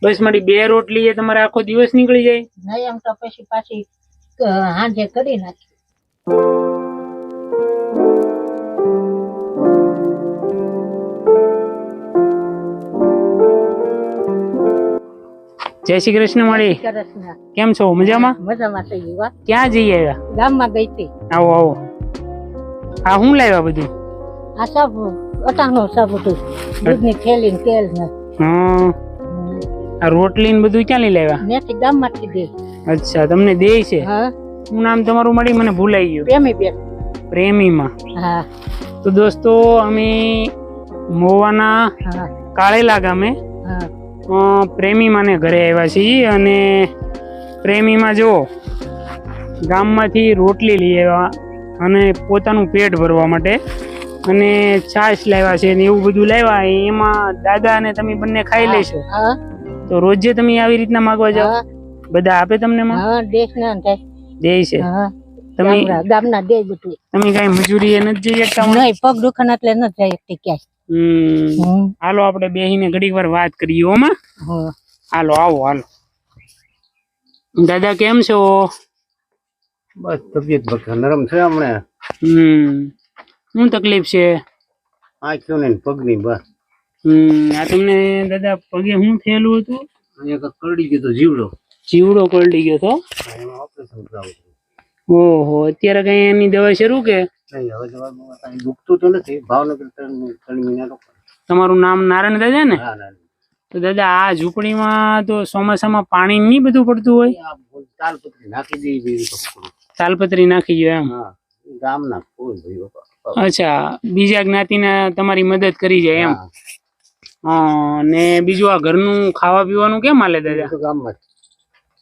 બસ મારી 2 રોટલી એ તમારે આખો દિવસ નીકળી જાય? નહીં એમ તો પછી પાછી હાંજે કરી નાખી. જય શ્રી કૃષ્ણ મળી. કૃષ્ણ. કેમ છો? મજામાં? મજામાં થઈ ગયું. ક્યાં જઈ આવ્યા? ગામમાં ગઈ હતી. આવો આવો. આ હું લાવ્યા બધું? આ સબ અટાણું સબ હતું, દૂધની થેલી ને તેલ ને. હા, આ રોટલી ને બધું ક્યાં લઈ લાવ્યા? મેથી ગામમાંથી દે. અચ્છા, તમને દે છે? હા. શું નામ તમારું મળી? મને ભૂલાઈ ગયું. પ્રેમી બેન. પ્રેમીમાં. હા. તો દોસ્તો અમે મોવાના કાળેલા ગામે પ્રેમીમાને ઘરે આવ્યા છીએ અને પ્રેમીમાં જો ગામમાંથી રોટલી લઈ આવ્યા અને પોતાનું પેટ ભરવા માટે અને છાશ લાવ્યા છે ને એવું બધું લાવ્યા. એમાં દાદા અને તમે બંને ખાઈ લેશો. તો રોજે તમે આવી રીતના માગવા જાઓ? બધા આપે તમને? દે છે? તમે ગામના દે બધું. તમે કઈ મજૂરી એ નથી જઈ શકતા? નહીં, પગ દુખાના એટલે નથી જઈ શકતી ક્યાંય. હાલો આપણે બેહીને ઘડીક વાર વાત કરીએ. ઓમાં હાલો, આવો હાલો. દાદા કેમ છો? બસ તબિયત નરમ છે હમણાં. શું તકલીફ છે? આંખો ને પગની બસ. આ તમને દાદા પગે શું થયેલું હતું? કરડી ગયો તો જીવડો. જીવડો કરડી ગયો તો? ઓપરેશન કરાવું. ઓહો, અત્યારે કઈ એની દવા શરૂ કે? દુખતું તો નથી. ભાવનગર 3 મહિના. તમારું નામ નારાયણ દાદા ને? તો દાદા આ ઝૂંપડીમાં તો ચોમાસામાં પાણી નહીં બધું પડતું હોય? તાલપત્રી નાખી દઈ. તાલપત્રી નાખી ગયો એમ? ગામના. અચ્છા, બીજા જ્ઞાતિના તમારી મદદ કરી જાય એમ? હા. ને બીજું આ ઘરનું ખાવા પીવાનું કેમ હાલે દાદા?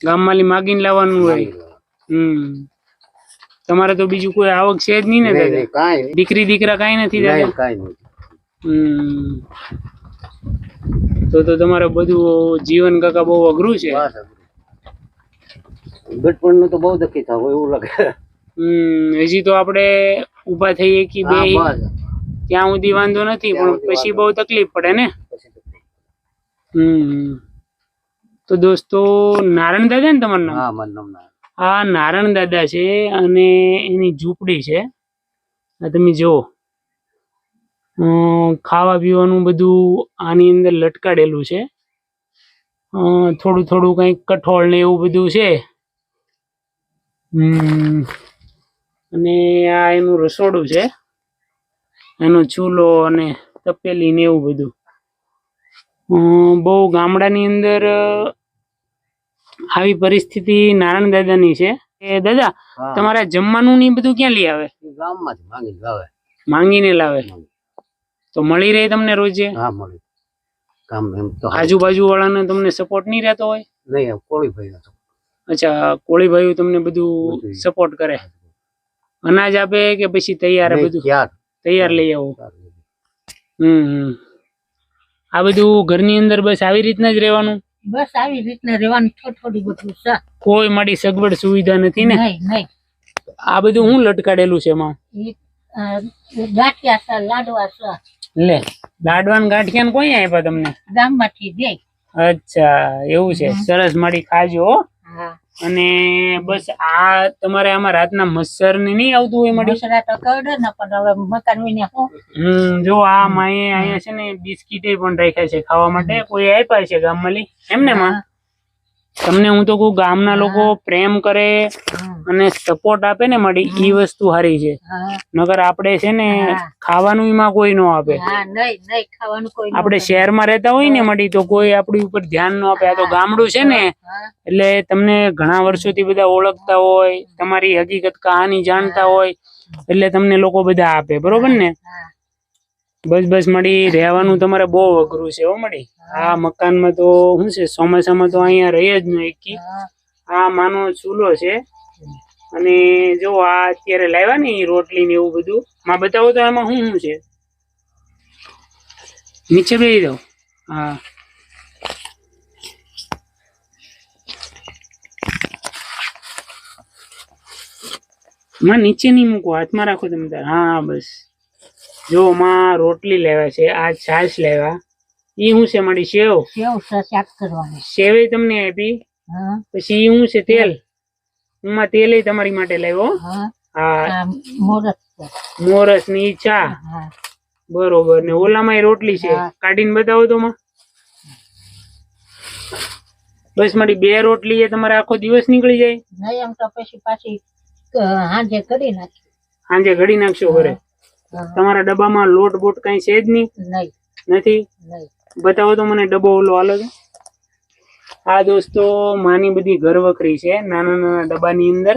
ગામમાં માગીને લાવવાનું હોય? તમારે તો બીજું કોઈ આવક છે જ નહીં ને દાદા? દીકરી દીકરા કઈ નથી દાદા? તો તમારે બધું જીવન કાકા બહુ અઘરું છે. ગટપણ નું તો બહુ દખી થાવ એવું લાગે. હજી તો આપણે ઉભા થઈએ કે બે ત્યાં સુધી વાંધો નથી, પણ પછી બહુ તકલીફ પડે ને. તો દોસ્તો નારાયણ દાદા ને તમારું નામ? આ નારાયણ દાદા છે અને એની ઝૂંપડી છે. તમે જો ખાવા પીવાનું બધું આની અંદર લટકાડેલું છે. થોડું થોડું કંઈક કઠોળ ને એવું બધું છે. અને આ એનું રસોડું છે, એનો ચૂલો અને તપેલી ને એવું બધું. બહુ ગામડાની અંદર આવી પરિસ્થિતિ નારાયણ દાદાની છે. એ દાદા તમારા જમવાનું ને બધું ક્યાં લઈ આવે? ગામમાંથી માંગીને લાવે. તો મળી રહે તમને રોજે? હા, મળી. આજુબાજુ વાળાને તમને સપોર્ટ નહીં રહેતો હોય? નહીં, કોળીભાઈ. અચ્છા, કોળીભાઈ તમને બધું સપોર્ટ કરે? અનાજ આપે કે પછી તૈયાર? બધું તૈયાર લઈ આવો? આ બધું ઘરની અંદર બસ આવી રીતના જ રહેવાનું? બસ આવી રીતના રહેવાનું. થોડી બધું કોઈ મારી સગવડ સુવિધા નથી ને? નહીં. આ બધું હું લટકાડેલું છે એમાં? ગાંઠિયા છે, લાડવા છે. લે, લાડવા ને ગાંઠિયા ને કોઈ આપ્યા તમને? ગામમાંથી દે. અચ્છા, એવું છે. સરસ, મારી ખાજો. અને બસ આ તમારે આમાં રાતના મચ્છર ને નહીં આવતું હોય? મચ્છર તો કરડે ને, પણ હવે મકાન વિને હું જો આ માએ અહીંયા છે ને બિસ્કીટ પણ રાખ્યા છે ખાવા માટે. કોઈ આપ્યા છે ગામમાં એમને? માં તમને હું તો કહું, ગામના લોકો પ્રેમ કરે અને સપોર્ટ આપે ને મળી, ઈ વસ્તુ સારી છે. નગર આપણે છે ને ખાવાનું એમાં કોઈ ન આપે. આપણે શહેરમાં રહેતા હોય ને મળી, તો કોઈ આપણી ઉપર ધ્યાન ન આપે. આ તો ગામડું છે ને, એટલે તમને ઘણા વર્ષોથી બધા ઓળખતા હોય, તમારી હકીકત કહાની જાણતા હોય, એટલે તમને લોકો બધા આપે. બરોબર ને? બસ મળી રહેવાનું તમારે બહુ અઘરું છે હો મળી. આ મકાનમાં તો શું છે, ચોમાસામાં તો અહીંયા રહી જ નહીં. આ માનો ચૂલો છે અને જો આ અત્યારે લાવ્યા ને રોટલી ને એવું બધું. માં બતાવો તો એમાં શું છે? નીચે બેસી જાઓ. હા, માં નીચે નહીં મૂકો, હાથમાં રાખો તમે તાર. હા બસ જો માં રોટલી લેવા છે, આ છાશ લેવા, ઈ શું છે મારી સેવ? સેવ શાક કરવાની. સેવે તમને આપી. હા પછી ઈ શું છે? તેલ. હું તેલ તમારી માટે લાવ્યો. હા હા, આ મોરસ છે. મોરસ ની ચા. હા બરોબર. ને ઓલામાં રોટલી છે, હા. કાઢીને બતાવો તો માં. બસ મારી 2 રોટલી એ તમારે આખો દિવસ નીકળી જાય? નહીં એમ તો પછી પાછી હાંજે કરી નાખી. સાંજે ઘડી નાખશો ઘરે? હા. તમારા ડબ્બામાં લોટ બોટ કઈ છે જ નહીં? નહીં નથી? નહીં. બતાવો તો મને ડબ્બો ઓલો હાલો તો. આ દોસ્તો માની બધી ઘર વખરી છે, નાના નાના ડબ્બાની અંદર.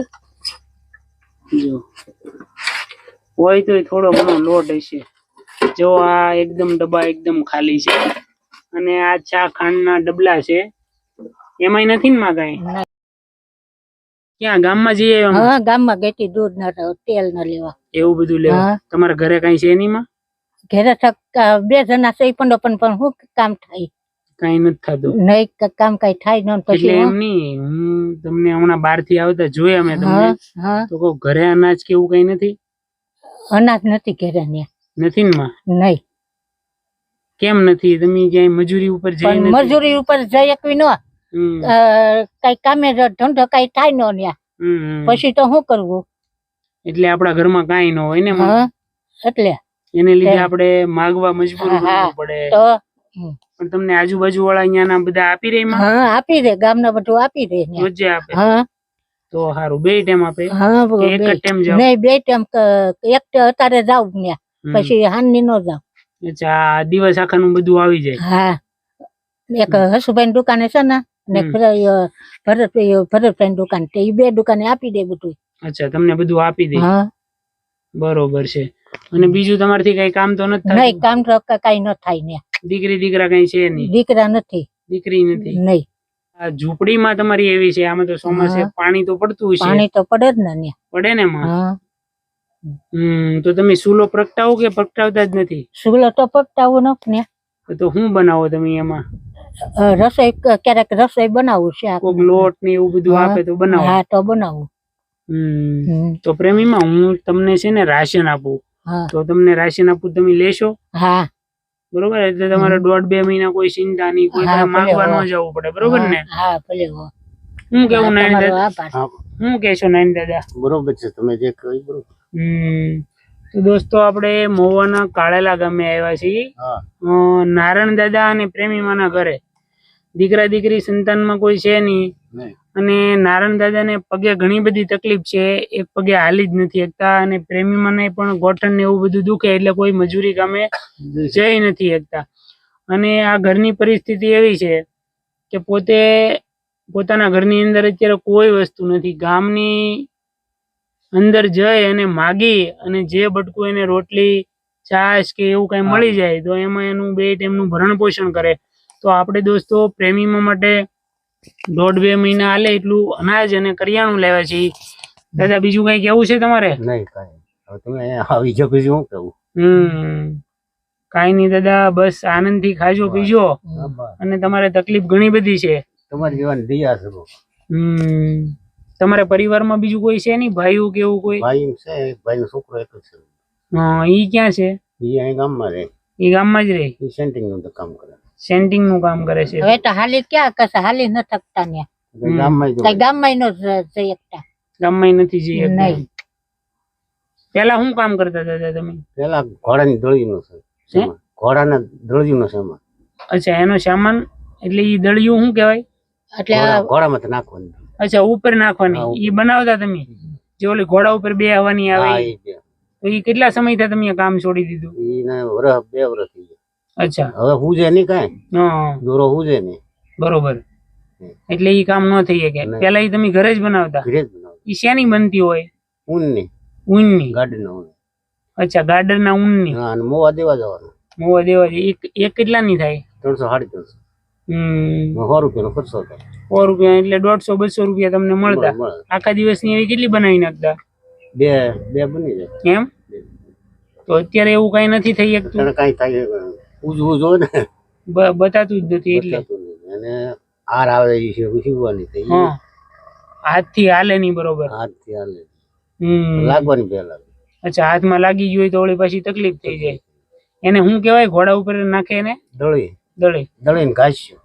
જો હોય તો થોડો ઘણો લોટ હશે. જો આ એકદમ ડબ્બા એકદમ ખાલી છે. અને આ ચા ખાંડના ડબલા છે, એમાંય નથી ને માં કઈ? નહીં. ક્યાં ગામમાં જઈએ? હા ગામમાં ગઈ દૂધ ના તેલ ના લેવા. એવું બધું લેવા? હા. તમારા ઘરે કઈ છે નહીં માં? ઘેરે 2 જણા છે પણ શું કામ થાય? કઈ નથી થતું. નહીં કામ કઈ થાય ન એટલે પછી એમ નહીં, હું તમને હમણાં બહાર થી આવતા જોયા મેં તમને. હા હા તો કહું ઘરે અનાજ કેવું કઈ નથી? અનાજ નથી ઘેરે ને. નથી ને માં? નહીં કેમ નથી? તમે ક્યાંય મજૂરી ઉપર જઈ પણ નથી? મજૂરી ઉપર જઈ એકવી નો હમ, કઈ કામે ધંધો કઈ થાય નો ન્યા હમ. પછી તો શું કરવું? એટલે આપણા ઘરમાં કાંઈ ન હોય ને માં. હા એટલે એને લીધે એમ. આપણે માગવા મજબૂર હા, હા. બનવું પડે. તો પણ તમને આજુબાજુ વાળા અહીંયાના બધા આપી રહી માં? હા આપી દે, ગામના બધું આપી દે ન્યા. રોજે આપે? હા તો સારું. 2 ટાઈમ આપે હા કે એક જ ટાઈમ જાવ? નહીં 2 ટાઈમ એક અત્યારે જાવ ન્યા હમ. પછી હાંજની નો જાવ. અચ્છા, આ દિવસ આખાનું બધું આવી જાય? હા એક હસુભાઈ ની દુકાને છે ને ને ભરતભાઈ ની દુકાન તે 2 દુકાને આપી દે બધું. અચ્છા, તમને બધું આપી દે. હા બરોબર છે. અને બીજું તમારથી કઈ કામ તો નથી નહીં થતું? કામ તો કઈ ન થાય ને. દીકરી દીકરા કઈ છે નહીં? દીકરા નથી. દીકરી નથી? નહીં આ ઝૂંપડીમાં તમારી એવી છે, આમાં તો ચોમાસે હા. પાણી તો પડતું હશે? પાણી તો પડે જ ને ન્યા. પડે ને માં? હા તો તમે ચૂલો પ્રગટાવો કે પ્રગટાવતા જ નથી? સુગલો તો પકતાવું નથી ને. તો શું બનાવો તમે એમાં? રસોઈ ક્યારેક રસોઈ બનાવું શાક કોક લોટ ને એવું બધું હા. આપે તો બનાવો? હા તો બનાવું. તો પ્રેમીમાં હું તમને છે ને રાશન આપું, હા તો તમને રાશન આપું, તમે લેશો? હા બરોબર? એટલે તમારે 1.5-2 મહિના કોઈ ચિંતા નહીં, કોઈ હા, પાસે માંગવા ભલે, ન જવું પડે. બરોબર ને? હા ભલે હો. હું કેવું નાની તમારો દાદા? આભાર. હા હું કહેશો નાની દાદા? બરોબર છે, તમે જે કહ્યું બરોબર. તો દોસ્તો આપણે મહુવાના કાળેલા ગામે આવ્યા છીએ. હા નારાયણ દાદા અને પ્રેમીમાના ઘરે. દીકરા દીકરી સંતાનમાં કોઈ છે નહીં. નહીં અને નારાયણ દાદાને પગે ઘણી બધી તકલીફ છે, એક પગે હાલી જ નથી શકતા. અને પ્રેમીમાને પણ ગોઠણ ને એવું બધું દુખે, એટલે કોઈ મજૂરી કામે જઈ નથી શકતા. અને આ ઘરની પરિસ્થિતિ એવી છે કે પોતાના ઘરની અંદર અત્યારે કોઈ વસ્તુ નથી. ગામની અંદર જઈ અને માગી અને જે બટકું એને રોટલી છાશ કે એવું કઈ મળી જાય તો એમાં એનું 2 ટાઈમનું ભરણ પોષણ કરે. તો આપણે દોસ્તો પ્રેમીમાં માટે 1.5-2 મહિના હાલે એટલું અનાજ અને કરિયાણું લેવા છીએ. દાદા બીજું કઈ કેવું છે તમારે? નહીં કાંઈ. હવે તમે અહીંયા આવી જાઓ પછી શું કહું? કઈ નહીં દાદા, બસ આનંદથી ખાજો પીજો. અને તમારે તકલીફ ઘણી બધી છે. તમારી જેવાની દિયા છે બહુ. તમારા પરિવારમાં બીજું કોઈ છે નહીં? ભાઈઓ કે એવું કોઈ? ભાઈ છે, એક ભાઈનો છોકરો એક જ છે. ઈ ક્યાં છે? એ અહીં ગામમાં રહે. ઈ ગામમાં જ રહે? એ સેન્ટિંગ નું તો કામ કરે. સેન્ટિંગ નું કામ કરે છે? હવે તો હાલી ક્યાં કશે હાલી ન થકતા ને. ગામમાં જ કઈ ગામમાં નો જઈ શકતા. ગામમાં નથી જઈ શકતા? નહીં. પેલા શું કામ કરતા દાદા તમે? પેલા ઘોડાની દળીનો છે. હે? ઘોડાના દળીનો છે એમાં. અચ્છા, એનો સામાન એટલે ઈ દળિયું શું કહેવાય? એટલે ઘોડામાં તો નાખવાનું. અચ્છા, ઉપર નાખવાની ઈ બનાવતા તમે? જે ઓલી ઘોડા ઉપર બેહવાની આવે હા ઈ? એ છે. તો ઈ કેટલા સમયથી તમે આ કામ છોડી દીધું? એને વર્ષ 2 વર્ષ થઈ ગયા. અચ્છા, હવે હુજે નહીં કાંઈ. હા દોરો હુજે નહીં. બરોબર. એટલે ઈ કામ ન થઈ શકે. નહીં. પેલા ઈ તમે ઘરે જ બનાવતા? ઘરે જ બનાવે. ઈ શેની બનતી હોય? ઊનની ઊનની? ગાડીનો ઊન. અચ્છા, ગાર્ડનના ઊનની. હા અને મોવા દેવા જવાનું. મોવા દેવા એક કેટલાની થાય? 300 350. 100 રૂપિયાનો ખર્ચો થાય. 100 રૂપિયા એટલે 150-200 રૂપિયા તમને મળતા. મળે. આખા દિવસની એવી કેટલી બનાવી નાખતા? બે બની જાય. એમ? તો અત્યારે એવું કઈ નથી થઈ શકતું? ત્યારે કાંઈ થાય ઉજવું જોઈએ ને. બતાતું જ નથી એટલે? બતાતું નહીં. અને હાર આવે એ છે શીખવાની થઈ. હા, હાથથી હાલે નહીં બરોબર? હાથથી હાલે. હમ. લાગવાની પહેલા. અચ્છા, હાથમાં લાગી ગયું હોય તો ઓલી પાછી તકલીફ થઈ જાય. એને શું કહેવાય ઘોડા ઉપર નાખે? એને દળી. દળીને ઘાસ્યું.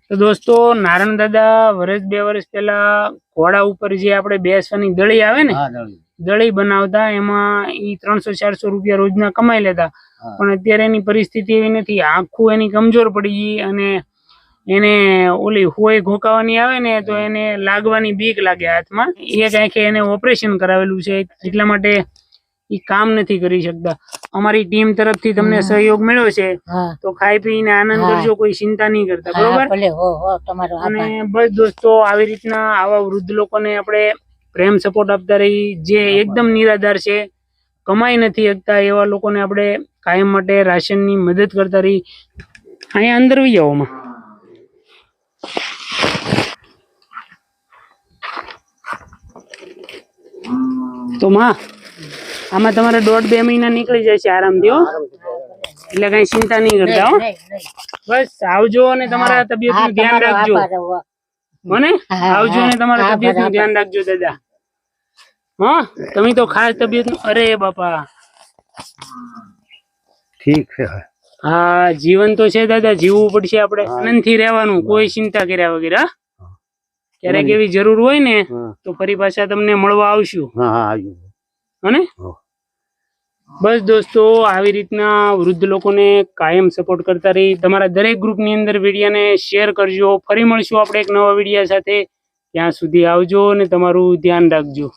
તો દોસ્તો નારાયણ દાદા વર્ષ 2 વર્ષ પહેલા ઘોડા ઉપર જે આપણે બેસવાની દળી આવે ને હા દળી. દળી બનાવતા, એમાં ઈ 300-400 રૂપિયા રોજના કમાઈ લેતા. હા. પણ અત્યારે એની પરિસ્થિતિ એવી નથી, આખું એની કમજોર પડી ગઈ અને એને ઓલી હોય ઘોકાવાની આવે ને તો એને લાગવાની બીક લાગે હાથમાં. એક આંખે એને ઓપરેશન કરાવેલું છે, એટલા માટે ઈ કામ નથી કરી શકતા. અમારી ટીમ તરફથી તમને સહયોગ મળ્યો છે, હા તો ખાઈ પીને આનંદ હા. કરજો, કોઈ ચિંતા નહીં કરતા, હા, બરોબર? ભલે હો તમારો આભાર. અને બસ દોસ્તો, આવી રીતના આવા વૃદ્ધ લોકોને આપણે પ્રેમ સપોર્ટ આપતા રહી, જે એકદમ નિરાધાર છે, કમાઈ નથી શકતા, એવા લોકોને આપણે કાયમ માટે રાશનની મદદ કરતા રહી. અહીંયા અંદર વહી જાઓ માં. તો માં આમાં તમારે 1.5-2 મહિના નીકળી જાય છે આરામથી, હો, એટલે કઈ ચિંતા નહીં કરતા, હો. નહીં, નહીં. બસ આવજો અને તમારા તબિયત હા, નું ધ્યાન તમારો રાખજો, આભાર હો. મને હા, આવજો અને તમારા હા, તબિયત નું બરાબર. ધ્યાન રાખજો દાદા. હા, તમે તો ખાસ તબિયત નું, અરે બાપા, ઠીક છે. હા જીવન તો છે દાદા, જીવવું પડશે આપણે, આનંદથી રહેવાનું, કોઈ ચિંતા કર્યા વગર. હા, ક્યારેક એવી જરૂર હોય ને હા તો ફરી પાછા તમને મળવા આવશું, હા આવ્યું. હને? હા. બસ દોસ્તો, આવી રીતના વૃદ્ધ લોકોને કાયમ સપોર્ટ કરતા રહી. તમારા દરેક ગ્રુપની અંદર વિડીયોને શેર કરજો. ફરી મળશું આપણે એક નવા વિડીયો સાથે. ત્યાં સુધી આવજો અને તમારું ધ્યાન રાખજો.